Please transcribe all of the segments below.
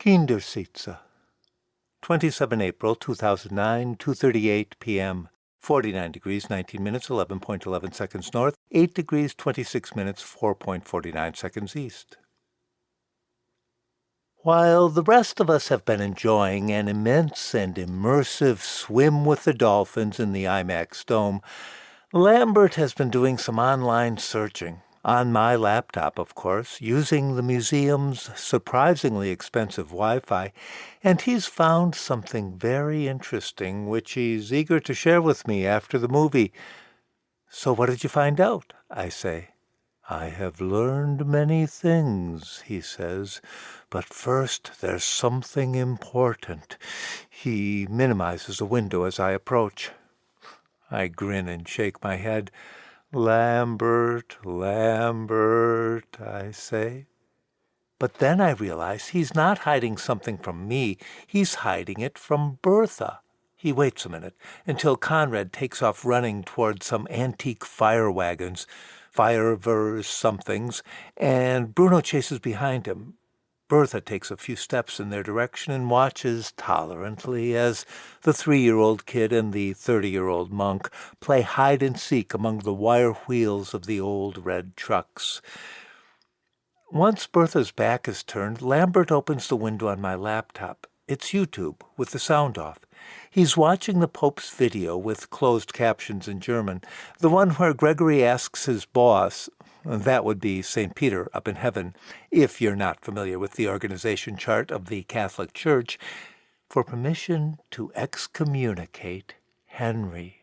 Kindersitze, 27 April 2009, 2:38 p.m., 49 degrees, 19 minutes, 11.11 seconds north, 8 degrees, 26 minutes, 4.49 seconds east. While the rest of us have been enjoying an immense and immersive swim with the dolphins in the IMAX Dome, Lambert has been doing some online searching, on my laptop, of course, using the museum's surprisingly expensive Wi-Fi, and he's found something very interesting which he's eager to share with me after the movie. "So what did you find out?" I say. "I have learned many things," he says, "but first there's something important." He minimizes the window as I approach. I grin and shake my head. "Lambert, Lambert," I say. But then I realize he's not hiding something from me. He's hiding it from Bertha. He waits a minute until Conrad takes off running toward some antique fire wagons, Fire-verse somethings, and Bruno chases behind him. Bertha takes a few steps in their direction and watches tolerantly as the 3-year-old kid and the 30-year-old monk play hide-and-seek among the wire wheels of the old red trucks. Once Bertha's back is turned, Lambert opens the window on my laptop. It's YouTube, with the sound off. He's watching the Pope's video with closed captions in German, the one where Gregory asks his boss, that would be St. Peter up in heaven, if you're not familiar with the organization chart of the Catholic Church, for permission to excommunicate Henry.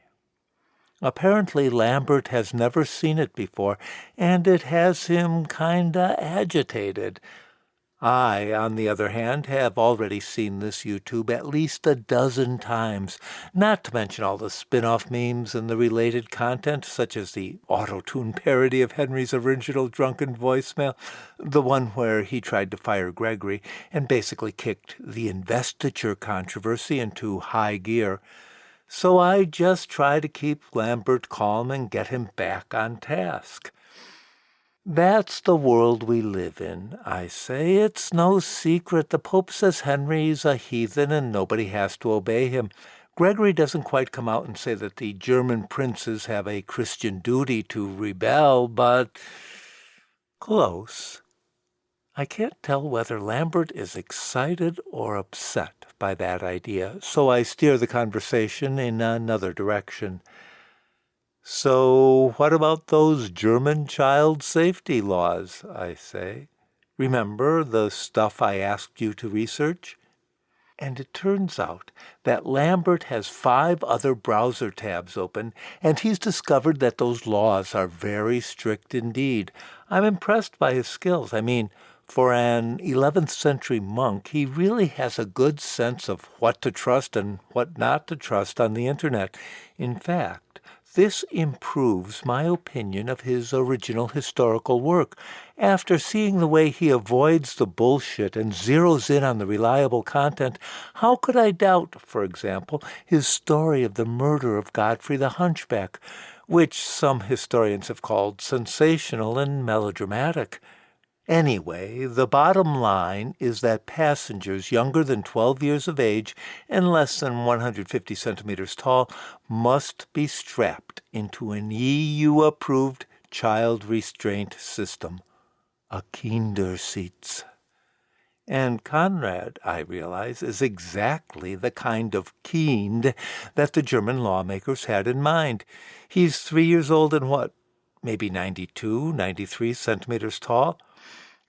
Apparently Lambert has never seen it before, and it has him kinda agitated. I, on the other hand, have already seen this YouTube at least a dozen times, not to mention all the spin-off memes and the related content, such as the auto-tune parody of Henry's original drunken voicemail, the one where he tried to fire Gregory and basically kicked the investiture controversy into high gear. So I just try to keep Lambert calm and get him back on task. "That's the world we live in," I say. "It's no secret. The Pope says Henry's a heathen and nobody has to obey him. Gregory doesn't quite come out and say that the German princes have a Christian duty to rebel, but close." I can't tell whether Lambert is excited or upset by that idea, so I steer the conversation in another direction. "So what about those German child safety laws?" I say. "Remember the stuff I asked you to research?" And it turns out that Lambert has 5 other browser tabs open, and he's discovered that those laws are very strict indeed. I'm impressed by his skills. I mean, for an 11th century monk, he really has a good sense of what to trust and what not to trust on the internet. In fact, this improves my opinion of his original historical work. After seeing the way he avoids the bullshit and zeroes in on the reliable content, how could I doubt, for example, his story of the murder of Godfrey the Hunchback, which some historians have called sensational and melodramatic? Anyway, the bottom line is that passengers younger than 12 years of age and less than 150 centimeters tall must be strapped into an EU-approved child restraint system, a Kindersitze. And Conrad, I realize, is exactly the kind of kind that the German lawmakers had in mind. He's 3 years old and what, maybe 92, 93 centimeters tall?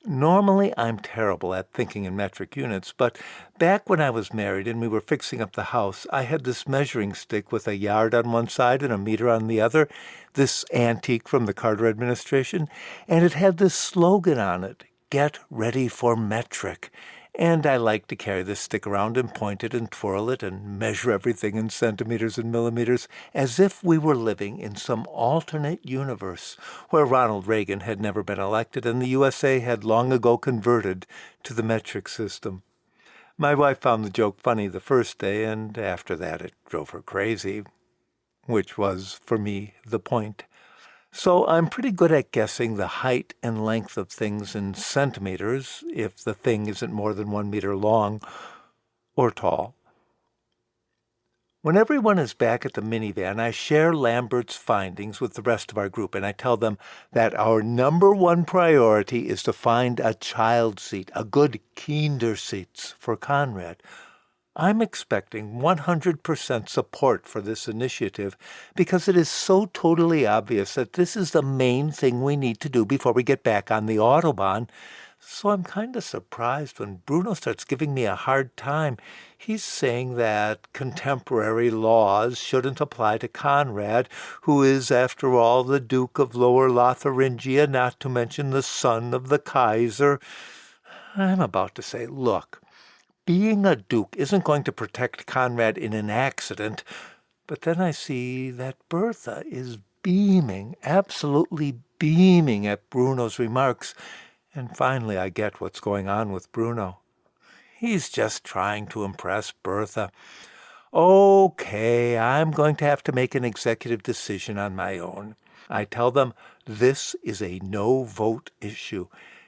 Normally, I'm terrible at thinking in metric units, but back when I was married and we were fixing up the house, I had this measuring stick with a yard on one side and a meter on the other, this antique from the Carter administration, and it had this slogan on it, "Get ready for metric." And I like to carry this stick around and point it and twirl it and measure everything in centimeters and millimeters, as if we were living in some alternate universe where Ronald Reagan had never been elected and the USA had long ago converted to the metric system. My wife found the joke funny the first day, and after that it drove her crazy, which was, for me, the point. So I'm pretty good at guessing the height and length of things in centimeters if the thing isn't more than 1 meter long or tall. When everyone is back at the minivan, I share Lambert's findings with the rest of our group, and I tell them that our number one priority is to find a child seat, a good Kindersitze for Conrad. I'm expecting 100% support for this initiative because it is so totally obvious that this is the main thing we need to do before we get back on the Autobahn. So I'm kind of surprised when Bruno starts giving me a hard time. He's saying that contemporary laws shouldn't apply to Conrad, who is, after all, the Duke of Lower Lotharingia, not to mention the son of the Kaiser. I'm about to say, look, being a duke isn't going to protect Conrad in an accident, but then I see that Bertha is beaming, absolutely beaming at Bruno's remarks, and finally I get what's going on with Bruno. He's just trying to impress Bertha. Okay, I'm going to have to make an executive decision on my own. I tell them this is a no-vote issue.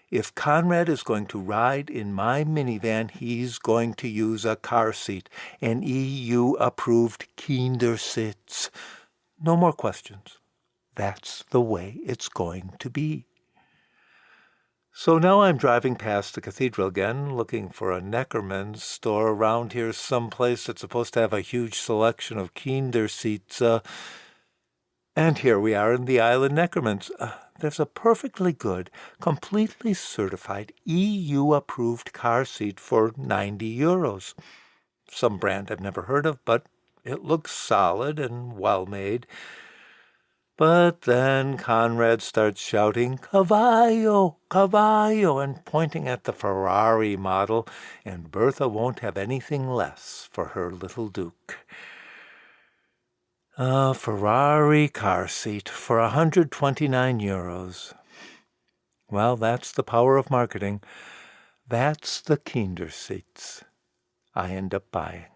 If Conrad is going to ride in my minivan, he's going to use a car seat, an EU-approved Kindersitze. No more questions. That's the way it's going to be. So now I'm driving past the cathedral again, looking for a Neckerman's store around here someplace that's supposed to have a huge selection of Kindersitze. And here we are in the Island Neckerman's. There's a perfectly good, completely certified, EU-approved car seat for 90 euros. Some brand I've never heard of, but it looks solid and well-made. But then Conrad starts shouting, "Cavallo, cavallo," and pointing at the Ferrari model, and Bertha won't have anything less for her little Duke. A Ferrari car seat for 129 euros. Well, that's the power of marketing. That's the Kindersitze I end up buying.